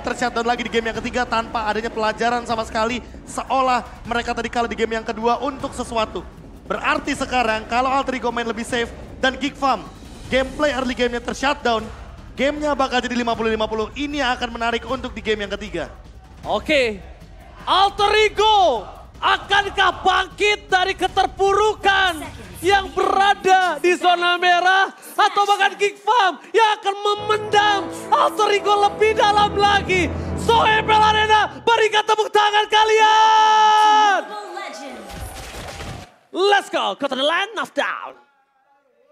tershutdown lagi di game yang ketiga tanpa adanya pelajaran sama sekali. Seolah mereka tadi kalah di game yang kedua untuk sesuatu. Berarti sekarang kalau Alter Ego main lebih safe dan Geek Farm, gameplay early game-nya tershutdown, gamenya bakal jadi 50-50. Ini yang akan menarik untuk di game yang ketiga. Oke, Alter Ego akankah bangkit dari keterpurukan yang berada di zona merah? Atau bahkan Geek Farm yang akan memendam Alter Ego lebih dalam lagi? So ML Arena, berikan tepuk tangan kalian! Let's go to the land of down.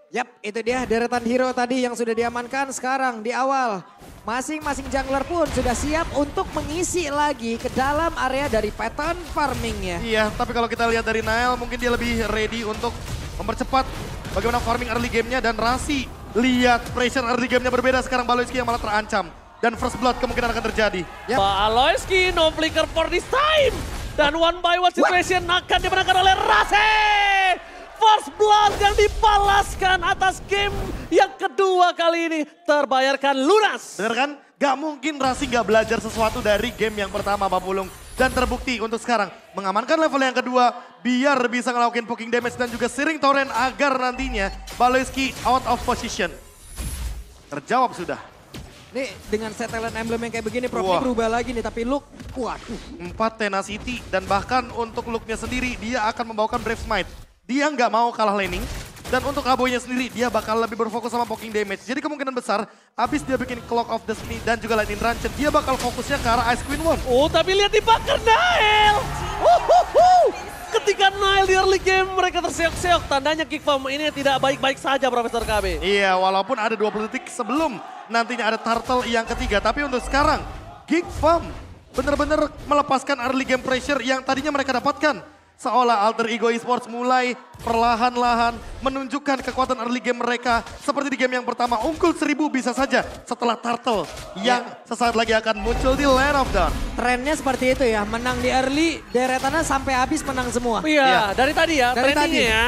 Yap, itu dia deretan hero tadi yang sudah diamankan. Sekarang di awal, masing-masing jungler pun sudah siap untuk mengisi lagi ke dalam area dari pattern farmingnya. Iya, tapi kalau kita lihat dari Nael mungkin dia lebih ready untuk mempercepat bagaimana farming early game-nya. Dan Rasi, lihat pressure early game-nya berbeda sekarang. Baloyski yang malah terancam. Dan first blood kemungkinan akan terjadi. Yep. Baloyski no flicker for this time. Dan one by one situation akan dimenangkan oleh Rasi. First blood yang dibalaskan atas game yang kedua kali ini terbayarkan lunas. Bener kan? Gak mungkin Rasi gak belajar sesuatu dari game yang pertama Pak Pulung. Dan terbukti untuk sekarang mengamankan level yang kedua biar bisa ngelakuin poking damage dan juga Searing Torrent agar nantinya Baloyski out of position. Terjawab sudah. Nih dengan set talent emblem yang kayak begini Prof, ini berubah lagi nih, tapi look, waduh. 4 tenacity dan bahkan untuk looknya sendiri dia akan membawakan Brave Smite. Dia nggak mau kalah laning dan untuk Aboynya sendiri dia bakal lebih berfokus sama poking damage. Jadi kemungkinan besar abis dia bikin Clock of Destiny dan juga Lightning Ranchet dia bakal fokusnya ke arah Ice Queen One. Oh tapi lihat dibakar Nael. Ketika Nael di early game mereka terseok-seok, tandanya Geek Farm ini tidak baik-baik saja Profesor KB. Iya, walaupun ada 20 detik sebelum nantinya ada Turtle yang ketiga. Tapi untuk sekarang, Geek Farm benar-benar melepaskan early game pressure yang tadinya mereka dapatkan. Seolah Alter Ego Esports mulai perlahan-lahan menunjukkan kekuatan early game mereka. Seperti di game yang pertama, unggul 1000 bisa saja setelah Turtle yang sesaat lagi akan muncul di Land of Dawn. Trennya seperti itu ya, menang di early, deretannya sampai habis menang semua. Iya, dari tadi ya, Dari trendingnya tadi. ya.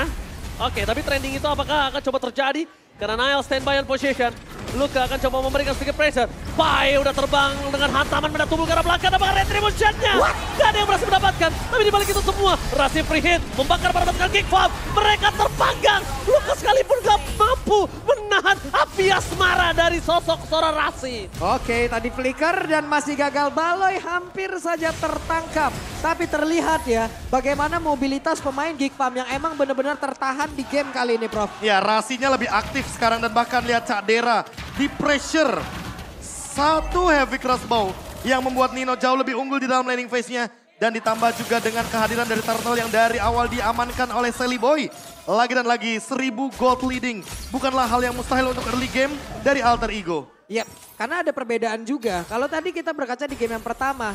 Oke, tapi trending itu apakah akan coba terjadi? Karena Nael standby on position. Luka akan coba memberikan sedikit pressure. Pai udah terbang dengan hantaman benda tubuh ke arah belakang. Apakah retribution-nya? Gak ada yang berhasil mendapatkan. Tapi dibalik itu semua, Rasi free hit membakar para pasukan Geek Farm. Mereka terpanggang. Luka sekalipun gak mampu menahan api asmara dari sosok seorang Rasi. Oke, tadi flicker dan masih gagal. Baloy hampir saja tertangkap. Tapi terlihat ya bagaimana mobilitas pemain Geek Farm yang emang benar-benar tertahan di game kali ini Prof. Ya, Rasinya lebih aktif sekarang dan bahkan lihat Cak Dera di pressure. Satu heavy crossbow yang membuat Nino jauh lebih unggul di dalam laning phase-nya. Dan ditambah juga dengan kehadiran dari Turtle yang dari awal diamankan oleh Sally Boy. Lagi dan lagi 1000 gold leading. Bukanlah hal yang mustahil untuk early game dari Alter Ego. Yap, karena ada perbedaan juga. Kalau tadi kita berkaca di game yang pertama,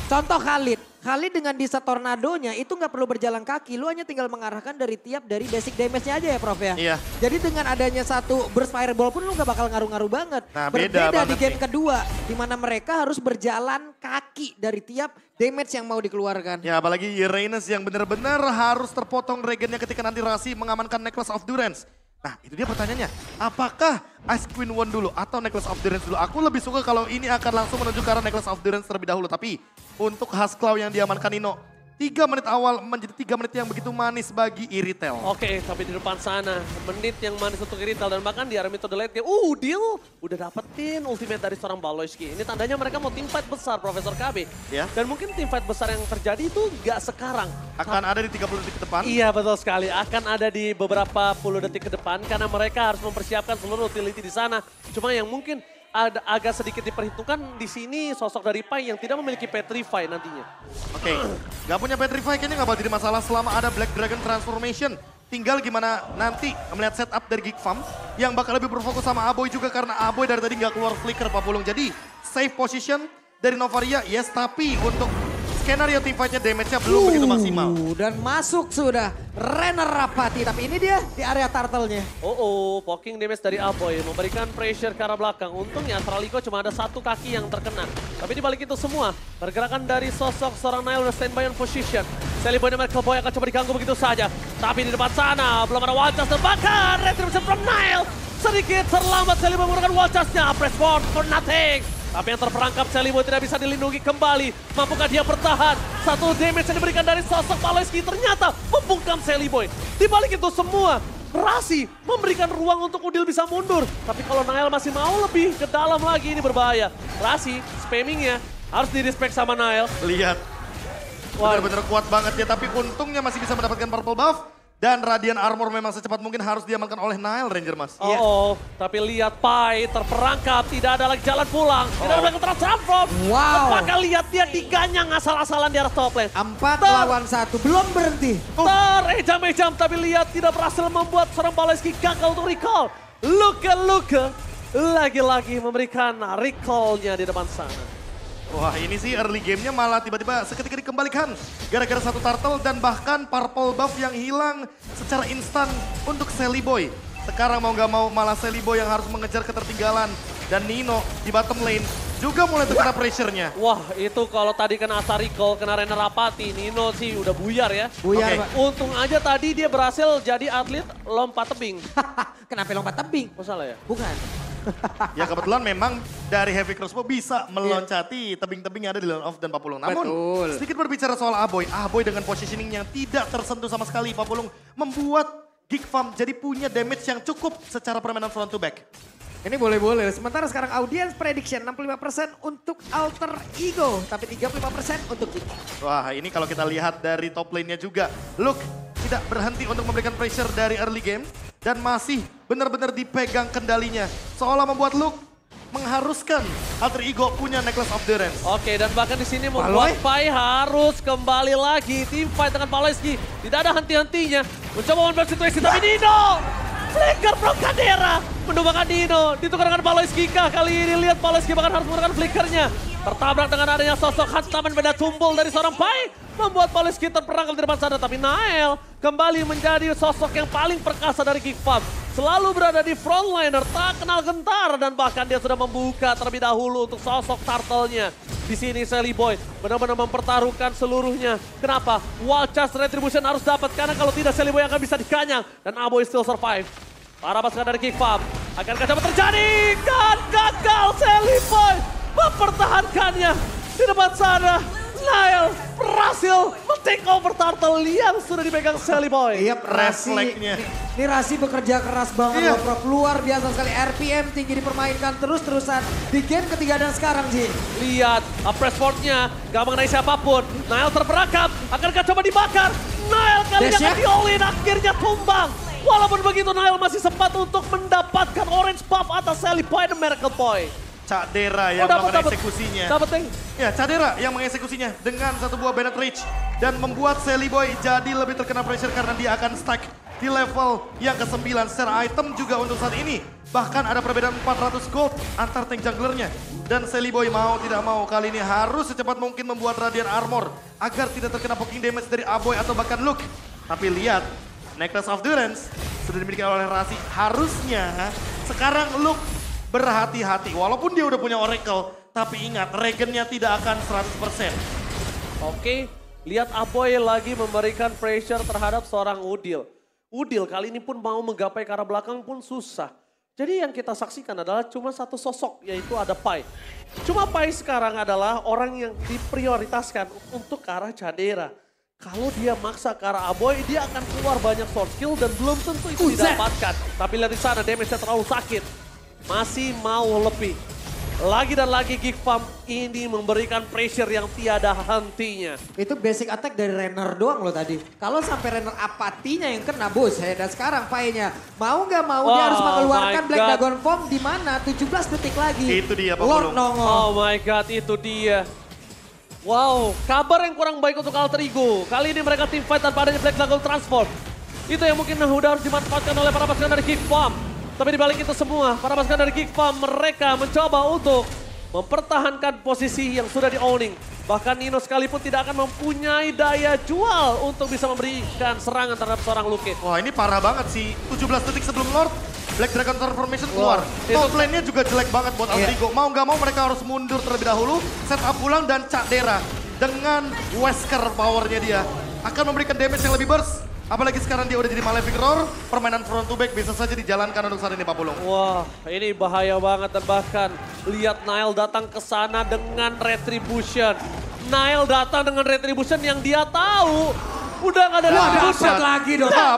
contoh Khalid dengan Disa Tornadonya itu nggak perlu berjalan kaki, lu hanya tinggal mengarahkan dari basic damage-nya aja ya Prof ya. Iya. Jadi dengan adanya satu burst fireball pun lu nggak bakal ngaruh-ngaruh banget. Nah, Berbeda beda di banget game nih. kedua, di mana mereka harus berjalan kaki dari tiap damage yang mau dikeluarkan. Ya, apalagi Uranus yang benar-benar harus terpotong regennya ketika nanti Rasi mengamankan Necklace of Durance. Nah, itu dia pertanyaannya. Apakah Ice Queen One dulu atau Necklace of Durance dulu? Aku lebih suka kalau ini akan langsung menuju ke arah Necklace of Durance terlebih dahulu. Tapi untuk Hasklaw yang diamankan Nino, 3 menit awal menjadi 3 menit yang begitu manis bagi Iritel. Oke, tapi di depan sana, menit yang manis untuk Iritel dan bahkan di area mid to the late game, deal udah dapetin ultimate dari seorang Baloyski. Ini tandanya mereka mau team fight besar, Profesor KB. Ya. Dan mungkin team fight besar yang terjadi itu gak sekarang. Akan ada di 30 detik ke depan. Iya betul sekali, akan ada di beberapa puluh detik ke depan karena mereka harus mempersiapkan seluruh utility di sana. Cuma yang mungkin agak sedikit diperhitungkan di sini sosok dari Pai yang tidak memiliki Petrify nantinya. Oke, nggak punya Petrify kayaknya nggak bakal jadi masalah selama ada Black Dragon Transformation. Tinggal gimana nanti melihat setup dari Geek Farm yang bakal lebih berfokus sama Aboy juga karena Aboy dari tadi nggak keluar flicker Pak Pulung. Jadi safe position dari Novaria, yes, tapi untuk skenario team fight-nya damage-nya belum begitu maksimal. Dan masuk sudah Renner Rapati, tapi ini dia di area turtle-nya. Poking damage dari Aboy memberikan pressure ke arah belakang. Untungnya Astraliko cuma ada satu kaki yang terkena. Tapi di balik itu semua, pergerakan dari sosok seorang Nail standby on position. Sally Boy dan Michael Boy akan coba diganggu begitu saja. Tapi di depan sana belum ada Walchas dan bahkan retribution from Nail. Sedikit terlambat Sally Boy menggunakan Walchasnya. Press forward for nothing. Tapi yang terperangkap Celiboy tidak bisa dilindungi kembali. Mampukah dia bertahan? Satu damage yang diberikan dari sosok Paloeski ternyata membungkam Celiboy. Di balik itu semua, Rasi memberikan ruang untuk Udil bisa mundur. Tapi kalau Nael masih mau lebih ke dalam lagi, ini berbahaya. Rasi, spammingnya harus di-respect sama Nael. Lihat, benar-benar kuat banget dia. Tapi untungnya masih bisa mendapatkan purple buff. Dan Radiant Armor memang secepat mungkin harus diamankan oleh Nael, Ranger Mas. Tapi lihat Pai terperangkap, tidak ada lagi jalan pulang. Tidak ada lagi transform. Wow. Apakah lihat dia diganyang asal-asalan di arah top lane. 4 lawan 1, belum berhenti. Terejam-ejam, tapi lihat tidak berhasil membuat seorang Paloeski gagal untuk recall. Luka-luka lagi-lagi memberikan recall-nya di depan sana. Wah, ini sih early game-nya malah tiba-tiba seketika dikembalikan. Gara-gara satu turtle dan bahkan purple buff yang hilang secara instan untuk Celiboy. Sekarang mau gak mau malah Celiboy yang harus mengejar ketertinggalan. Dan Nino di bottom lane juga mulai terkena pressure-nya. Wah, itu kalau tadi kena Asa recall, kena Rainer Rapati, Nino sih udah buyar ya. Buyar, Oke. Pak. Untung aja tadi dia berhasil jadi atlet lompat tebing. Kenapa lompat tebing? Oh salah ya? Bukan. Ya kebetulan memang dari Heavy Crossbow bisa meloncati tebing-tebing yang ada di Land of dan Papulung. Namun Betul. sedikit berbicara soal Aboy. Aboy dengan positioning yang tidak tersentuh sama sekali Papulung membuat Geek Farm jadi punya damage yang cukup secara permainan front to back. Ini boleh-boleh. Sementara sekarang audience prediction 65% untuk Alter Ego. Tapi 35% untuk Geek. Wah, ini kalau kita lihat dari top lane-nya juga. Luke tidak berhenti untuk memberikan pressure dari early game. Dan masih benar-benar dipegang kendalinya. Seolah membuat Luke mengharuskan Alter Ego punya Necklace of the Realms. Oke, dan bahkan di sini membuat Pai harus kembali lagi. Team fight dengan Paloeski. Tidak ada henti-hentinya. Mencoba one situasi, tapi Nino! Flicker from Kadera. Mendubakan Nino. Ditukar dengan Paloeski kah? Kali ini lihat Paloeski bahkan harus menggunakan flickernya. Tertabrak dengan adanya sosok hantaman benda tumbul dari seorang Pai. Membuat Paloeski terperangkap di depan sana. Tapi Nael kembali menjadi sosok yang paling perkasa dari Geek Farm. Selalu berada di frontliner, tak kenal gentar. Dan bahkan dia sudah membuka terlebih dahulu untuk sosok turtle-nya. Di sini Celiboy benar-benar mempertaruhkan seluruhnya. Kenapa? Wild Charge Retribution harus dapat. Karena kalau tidak Celiboy akan bisa dikanyang. Dan Aboy still survive. Para pasukan dari Geek Farm. Akankah coba terjadi? Dan gagal Celiboy mempertahankannya. Di depan sana, Nael berhasil men-take over turtle yang sudah dipegang Celiboy. Iya, Rasi. Refleksnya. Ini Rasi bekerja keras banget Iya. loh, Prof. Luar biasa sekali. RPM tinggi dipermainkan terus-terusan di game ketiga dan sekarang, Ji. Lihat, pressword-nya gak mengenai siapapun. Nael terperangkap, akankah coba dibakar? Nael kali ini akan di-all-in, akhirnya tumbang. Walaupun begitu, Nael masih sempat untuk mendapatkan orange buff atas Celiboy dan Miracle Boy. Cadera yang melakukan eksekusinya. Dapat, Teng. Ya, Cadera yang mengeksekusinya dengan satu buah Bennett Reach. Dan membuat Celiboy jadi lebih terkena pressure karena dia akan stack di level yang ke-9 secara item juga untuk saat ini. Bahkan ada perbedaan 400 gold antar tank junglernya. Dan Celiboy mau tidak mau kali ini harus secepat mungkin membuat Radiant Armor agar tidak terkena poking damage dari Aboy atau bahkan Luke. Tapi lihat, Necklace of Durance sudah dimiliki oleh Rasi. Harusnya sekarang Luke berhati-hati. Walaupun dia udah punya Oracle, tapi ingat Regen-nya tidak akan 100%. Oke, lihat Aboy lagi memberikan pressure terhadap seorang Udil. Udil kali ini pun mau menggapai ke arah belakang pun susah. Jadi yang kita saksikan adalah cuma satu sosok, yaitu ada Pai. Cuma Pai sekarang adalah orang yang diprioritaskan untuk ke arah Cadera. Kalau dia maksa ke arah Aboy, dia akan keluar banyak sword skill dan belum tentu itu didapatkan. Tapi lihat di sana, damage-nya terlalu sakit. Masih mau lebih. Lagi dan lagi Geek Farm ini memberikan pressure yang tiada hentinya. Itu basic attack dari Renner doang loh tadi. Kalau sampai Renner apatinya yang kena bus, dan sekarang Pai-nya mau nggak mau dia harus mengeluarkan my Black God. Dragon Form di mana 17 detik lagi. Itu dia, Pak Lord Pulung. Nongol. Oh my God, itu dia. Wow, kabar yang kurang baik untuk Alter Ego. Kali ini mereka team fight tanpa adanya Black Dragon Transport. Itu yang mungkin udah harus dimanfaatkan oleh para pasukan dari Geek Farm. Tapi dibalik itu semua, para pasukan dari Geek Farm mereka mencoba untuk mempertahankan posisi yang sudah di-owning. Bahkan Nino sekalipun tidak akan mempunyai daya jual untuk bisa memberikan serangan terhadap seorang Luke. Wah, ini parah banget sih. 17 detik sebelum Lord, Black Dragon Transformation keluar. Itu- Top lane-nya juga jelek banget buat Alter Ego. Mau nggak mau mereka harus mundur terlebih dahulu, set up ulang dan Cadera dengan Wesker powernya dia akan memberikan damage yang lebih burst. Apalagi sekarang dia udah jadi Malefic Roar, permainan front to back bisa saja dijalankan untuk saat ini Pak Pulung. Wah, ini bahaya banget dan bahkan lihat Nile datang ke sana dengan Retribution. Nile datang dengan Retribution yang dia tahu udah gak ada Retribution. Dapat lagi dong. Nah,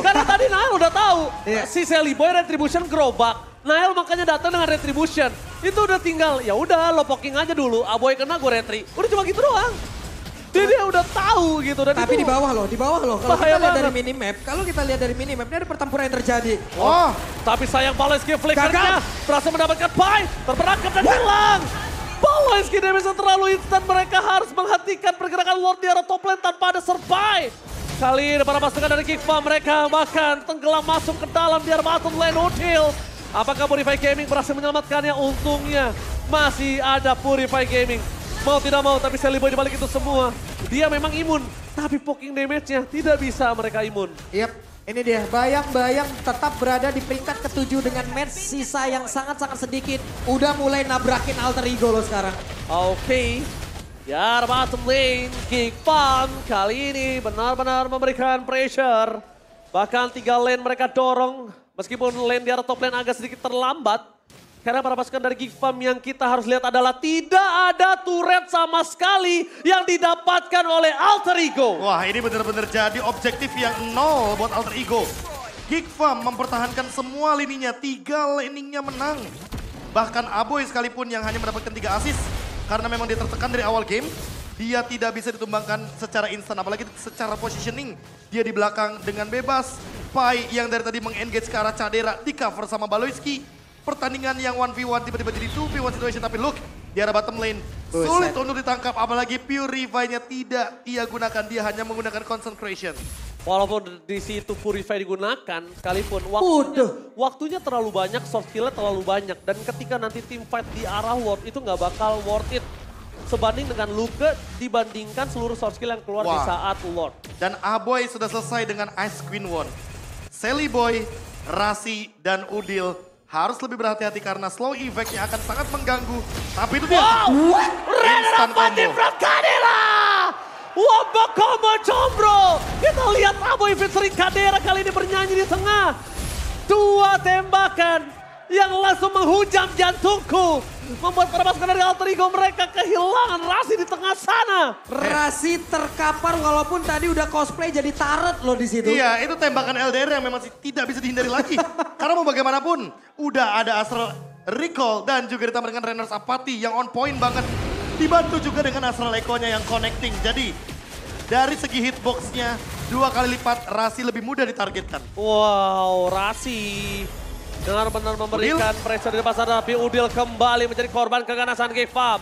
karena tadi Nile udah tahu si Sally Boy Retribution gerobak. Nile makanya datang dengan Retribution. Itu udah tinggal, ya udah lo poking aja dulu. Aboy kena gue retri. Udah cuma gitu doang. Dia udah tahu gitu. Dan Tapi itu di bawah loh. Kalau bahaya kita lihat dari banget. minimap, ini ada pertempuran yang terjadi. Oh, Tapi sayang Baloyski flickernya berhasil mendapatkan Pai. Terperangkap dan hilang. Baloyski damage terlalu instan. Mereka harus menghentikan pergerakan Lord di arah top lane tanpa ada survive. Kali ini para pasukan dari Kickfa mereka bahkan tenggelam masuk ke dalam di arah bottom lane Udil. Apakah Purify Gaming berhasil menyelamatkannya? Untungnya masih ada Purify Gaming. Mau tidak mau, tapi Sally Boy dibalik itu semua. Dia memang imun, tapi poking damage-nya tidak bisa mereka imun. Yap, ini dia. Bayang-bayang tetap berada di peringkat ke-7 dengan match sisa yang sangat-sangat sedikit. Udah mulai nabrakin alter ego lo sekarang. Oke. Ya, bottom lane, Kick Farm kali ini benar-benar memberikan pressure. Bahkan 3 lane mereka dorong, meskipun lane di arah top lane agak sedikit terlambat. Karena para pasukan dari Geek Farm yang kita harus lihat adalah tidak ada turret sama sekali yang didapatkan oleh Alter Ego. wah ini benar-benar jadi objektif yang nol buat Alter Ego. Geek Farm mempertahankan semua lininya, 3 laningnya menang. Bahkan Aboy sekalipun yang hanya mendapatkan 3 assist. Karena memang dia tertekan dari awal game. Dia tidak bisa ditumbangkan secara instan, apalagi secara positioning. Dia di belakang dengan bebas. Pai yang dari tadi meng-engage ke arah Cadera di cover sama Baloyski. Pertandingan yang 1v1 tiba-tiba jadi 2v1 situation, tapi look di arah bottom lane. Sulit untuk ditangkap, apalagi Purify-nya tidak ia gunakan, dia hanya menggunakan Consecration. Walaupun di situ Purify digunakan, sekalipun waktunya terlalu banyak, soft skill-nya terlalu banyak. Dan ketika nanti tim fight di arah Lord itu nggak bakal worth it. Sebanding dengan Luke dibandingkan seluruh soft skill yang keluar di saat Lord. Dan Aboy sudah selesai dengan Ice Queen One. Sally Boy, Rasi, dan Udil harus lebih berhati-hati karena slow effect-nya akan sangat mengganggu. Tapi itu dia. Instant combo. From Cadera! Wabak combo combro! Kita lihat Aboy featuring Cadera kali ini bernyanyi di tengah. 2 tembakan yang langsung menghujam jantungku. Membuat para pasukan dari Alter Ego mereka kehilangan Rasi di tengah sana. Rasi terkapar walaupun tadi udah cosplay jadi turret loh di situ. Iya, itu tembakan LDR yang memang tidak bisa dihindari lagi. Karena mau bagaimanapun, udah ada Astral Recall dan juga ditambah dengan Renner's Apathy yang on point banget. Dibantu juga dengan Astral Echo-nya yang connecting. Jadi, dari segi hitbox-nya, 2 kali lipat Rasi lebih mudah ditargetkan. Wow, Rasi benar-benar memberikan pressure di depan sana, tapi Udil kembali menjadi korban keganasan Geek Farm.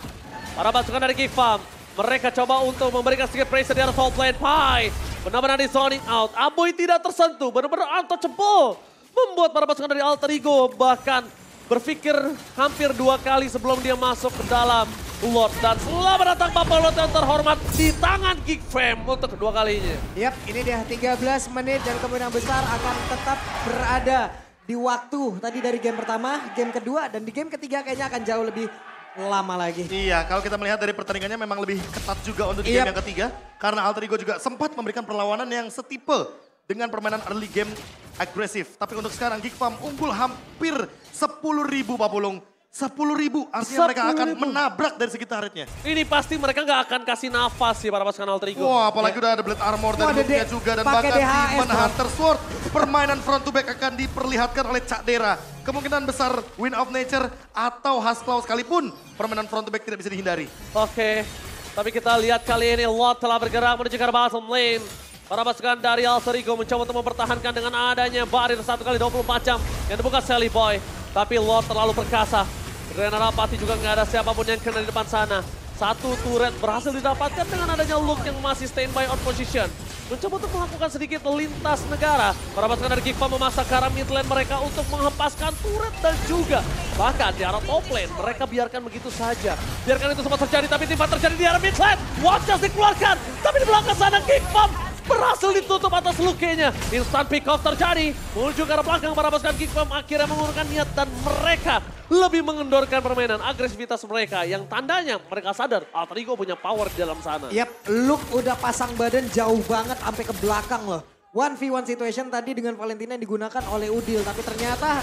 Para pasukan dari Geek Farm, mereka coba untuk memberikan sedikit pressure di arah top lane. Pai benar-benar di zoning out. Aboy tidak tersentuh, benar-benar untouchable. Membuat para pasukan dari Alter Ego bahkan berpikir hampir 2 kali sebelum dia masuk ke dalam Lord. Dan selamat datang Papa Lord yang terhormat di tangan Geek Fam untuk kedua kalinya. Yap, ini dia 13 menit dan kemungkinan besar akan tetap berada di waktu tadi dari game pertama, game kedua, dan di game ketiga kayaknya akan jauh lebih lama lagi. Iya, kalau kita melihat dari pertandingannya memang lebih ketat juga untuk di game yang ketiga. Karena Alter Ego juga sempat memberikan perlawanan yang setipe dengan permainan early game agresif. Tapi untuk sekarang Geek Farm unggul hampir 10.000 Pak Pulung. 10.000 artinya mereka akan menabrak dari segi turretnya. Ini pasti mereka nggak akan kasih nafas sih para pasukan Alter Ego. Wah, apalagi udah ada Blade Armor dari Luke-nya juga. Dan bahkan Demon Hunter Sword. Permainan front to back akan diperlihatkan oleh Cadera. Kemungkinan besar Wind of Nature atau Hasclaw sekalipun. Permainan front to back tidak bisa dihindari. Oke, tapi kita lihat kali ini Lot telah bergerak menuju ke bottom lane. Para pasukan dari Alter Ego mencoba untuk mempertahankan dengan adanya barir 1 kali 24 jam yang dibuka Sally Boy. Tapi Lord terlalu perkasa. Renner Apathy juga nggak ada siapapun yang kena di depan sana. 1 turret berhasil didapatkan dengan adanya Luke yang masih standby on position. Mencoba untuk melakukan sedikit lintas negara. Para pasukan dari Geek Farm memasak ke arah mid lane mereka untuk menghempaskan turret dan juga bahkan di arah top lane. Mereka biarkan begitu saja. Biarkan itu semua terjadi, tapi tiba terjadi di arah mid lane. Watchers dikeluarkan, tapi di belakang sana Geek Farm berhasil ditutup atas Luke-nya. Instant pick off terjadi. Menuju ke arah belakang para pasukan Geek Farm akhirnya mengurungkan niat dan mereka lebih mengendorkan permainan agresivitas mereka yang tandanya mereka sadar Alter Ego punya power di dalam sana. Yap, Luke udah pasang badan jauh banget sampai ke belakang loh. 1v1 situation tadi dengan Valentina yang digunakan oleh Udil. Tapi ternyata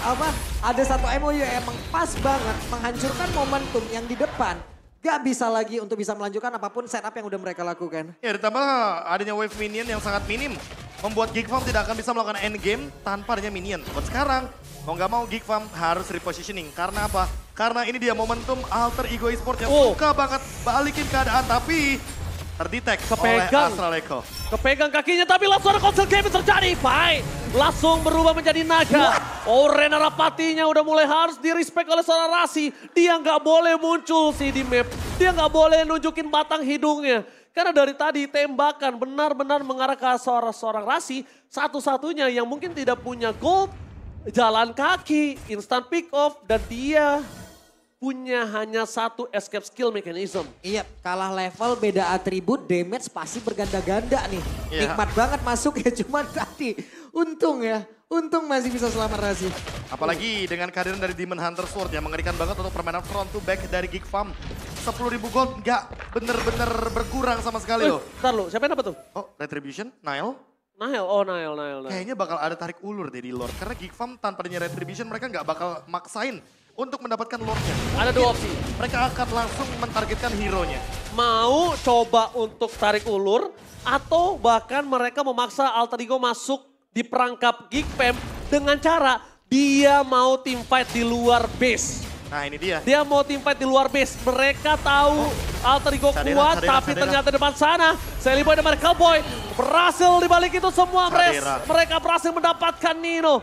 ada satu MOU yang emang pas banget menghancurkan momentum yang di depan. Gak bisa lagi untuk bisa melanjutkan apapun setup yang udah mereka lakukan. Ya ditambah adanya wave minion yang sangat minim. Membuat GigFam tidak akan bisa melakukan endgame tanpa adanya minion. Buat sekarang, mau gak mau GigFam harus repositioning. Karena apa? Karena ini dia momentum Alter Ego Esports yang suka banget balikin keadaan. Tapi terdetek oleh Astral Echo. Kepegang kakinya tapi langsung ada console game terjadi. Pai langsung berubah menjadi naga. Oh, Rena Rapatinya udah mulai harus di-respect oleh seorang Rasi. Dia nggak boleh muncul sih di map. Dia nggak boleh nunjukin batang hidungnya. Karena dari tadi tembakan benar-benar mengarah ke seorang Rasi. Satu-satunya yang mungkin tidak punya gold. Jalan kaki, instant pick off. Dan dia punya hanya satu escape skill mechanism. Iya, kalah level, beda atribut, damage pasti berganda-ganda nih. Nikmat banget masuk ya, cuman tadi untung masih bisa selamat Rasi. Apalagi dengan kehadiran dari Demon Hunter Sword yang mengerikan banget untuk permainan front to back dari GigFam. 10.000 gold nggak bener-bener berkurang sama sekali loh. Ntar lu, siapa yang dapat tuh? Oh, Retribution, Nile. Nile. Kayaknya bakal ada tarik ulur deh di Lord. Karena GigFam tanpa adanya Retribution mereka nggak bakal maksain untuk mendapatkan Lordnya. Ada dua opsi. Mereka akan langsung mentargetkan hero-nya. Mau coba untuk tarik ulur atau bahkan mereka memaksa Alter Ego masuk di perangkap GigFam dengan cara dia mau teamfight di luar base. Nah ini dia. Dia mau teamfight di luar base. Mereka tahu Alter Ego kuat tapi ternyata depan sana Seliboy dan Markel Boy berhasil dibalik itu semua. Mereka berhasil mendapatkan Nino.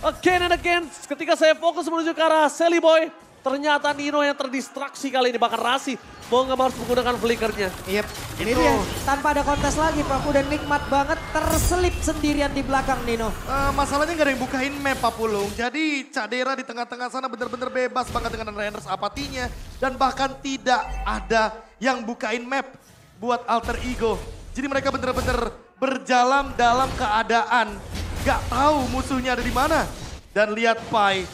Again and again, ketika saya fokus menuju ke arah Seliboy, ternyata Nino yang terdistraksi kali ini. Bahkan Rasi mau nggak harus menggunakan flickernya. Yep, ini dia. Tanpa ada kontes lagi, Papu, dan nikmat banget terselip sendirian di belakang Nino. Masalahnya nggak ada yang bukain map, Papulung. Jadi Cak Dera di tengah-tengah sana bener-bener bebas banget dengan Renders apatinya. Dan bahkan tidak ada yang bukain map buat Alter Ego. Jadi mereka bener-bener berjalan dalam keadaan gak tahu musuhnya ada di mana. Dan lihat Pai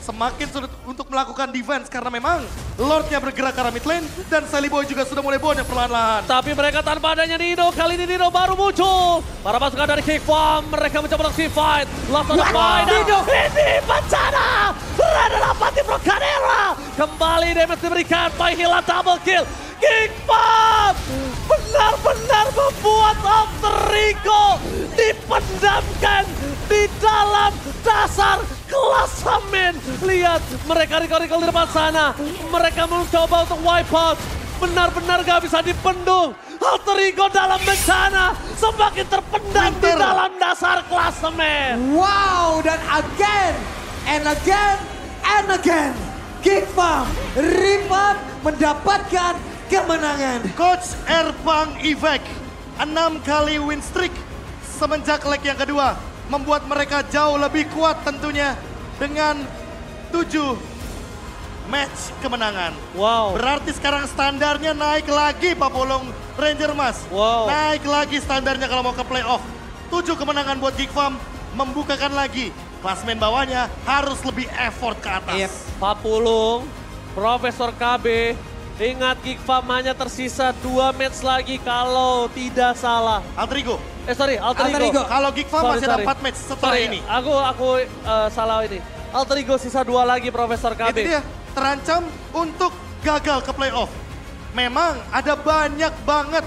semakin sulit untuk melakukan defense karena memang Lordnya bergerak ke arah mid lane dan Seliboy juga sudah mulai bonek perlahan-lahan. Tapi mereka tanpa adanya Nino, kali ini Nino baru muncul. Para pasukan dari GigFam, mereka mencoba untuk fight. Langsung ada Pai dan ini bencana. Berada dapat di Brocanera. Kembali damage diberikan, Pai hilang double kill. GigFam benar-benar membuat Alter Ego dipendamkan di dalam dasar klasemen. Lihat mereka recall di depan sana. Mereka mencoba untuk wipe out. Benar-benar gak bisa dipendung. Alter Ego dalam bencana semakin terpendam di dalam dasar klasemen. Wow, dan again and again and again GigFam Ripat mendapatkan kemenangan. Coach Erbang Ivek 6 kali win streak semenjak leg yang kedua. Membuat mereka jauh lebih kuat tentunya dengan 7 match kemenangan. Wow. Berarti sekarang standarnya naik lagi Pak Polong Ranger Mas. Wow. Naik lagi standarnya kalau mau ke playoff. 7 kemenangan buat GigFam membukakan lagi. Klasmen bawahnya harus lebih effort ke atas. Yep. Pak Pulung, Profesor KB, ingat GigFam hanya tersisa 2 match lagi kalau tidak salah. Alter Ego. Alter Ego. Kalau GigFam masih ada 4 match setelah ini. Aku salah ini. Alter Ego sisa 2 lagi Profesor KB. Itu dia, terancam untuk gagal ke playoff. Memang ada banyak banget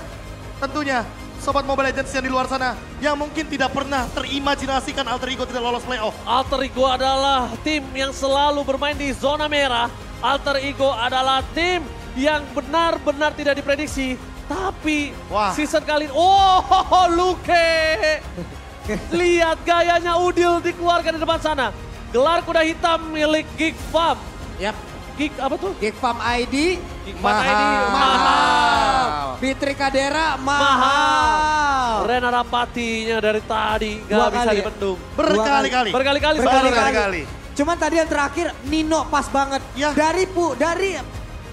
tentunya Sobat Mobile Legends yang di luar sana yang mungkin tidak pernah terimajinasikan Alter Ego tidak lolos playoff. Alter Ego adalah tim yang selalu bermain di zona merah. Alter Ego adalah tim yang benar-benar tidak diprediksi. Tapi season kali ini, Luke. Lihat gayanya Udil dikeluarkan di depan sana. Gelar kuda hitam milik GigFam. Yap. GigFam ID mahal. Fitri Kadera mahal. Rena Rapatinya dari tadi gak bisa dipendung. Berkali-kali. Cuman tadi yang terakhir Nino pas banget. Ya. Dari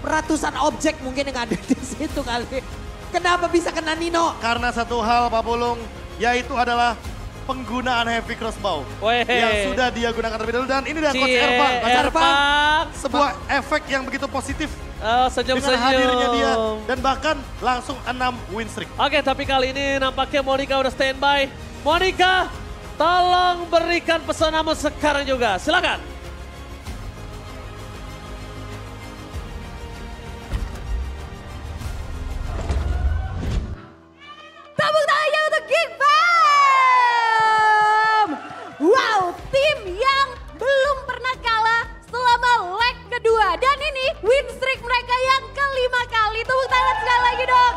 ratusan objek mungkin yang ada di situ kali. Kenapa bisa kena Nino? Karena satu hal Pak Pulung, yaitu adalah penggunaan heavy crossbow yang sudah dia gunakan terlebih dahulu. Dan ini dia Coach Erbang. Sebuah efek yang begitu positif dengan hadirnya dia. Dan bahkan langsung 6 win streak. Oke, tapi kali ini nampaknya Monica udah standby. Monica, tolong berikan pesanmu sekarang juga. Silakan. Tepuk tangannya untuk Geek Fam! Wow, tim yang belum pernah kalah selama leg kedua. Dan ini win streak mereka yang kelima kali. Tepuk tangan sekali lagi dong.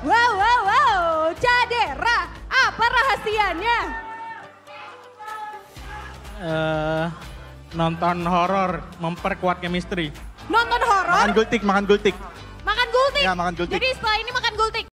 Wow, wow, wow. Cadera, apa rahasianya? Nonton horor memperkuat chemistry. Nonton horor, Makan gultik. makan gultik. Ya, makan gultik. Jadi setelah ini makan gultik.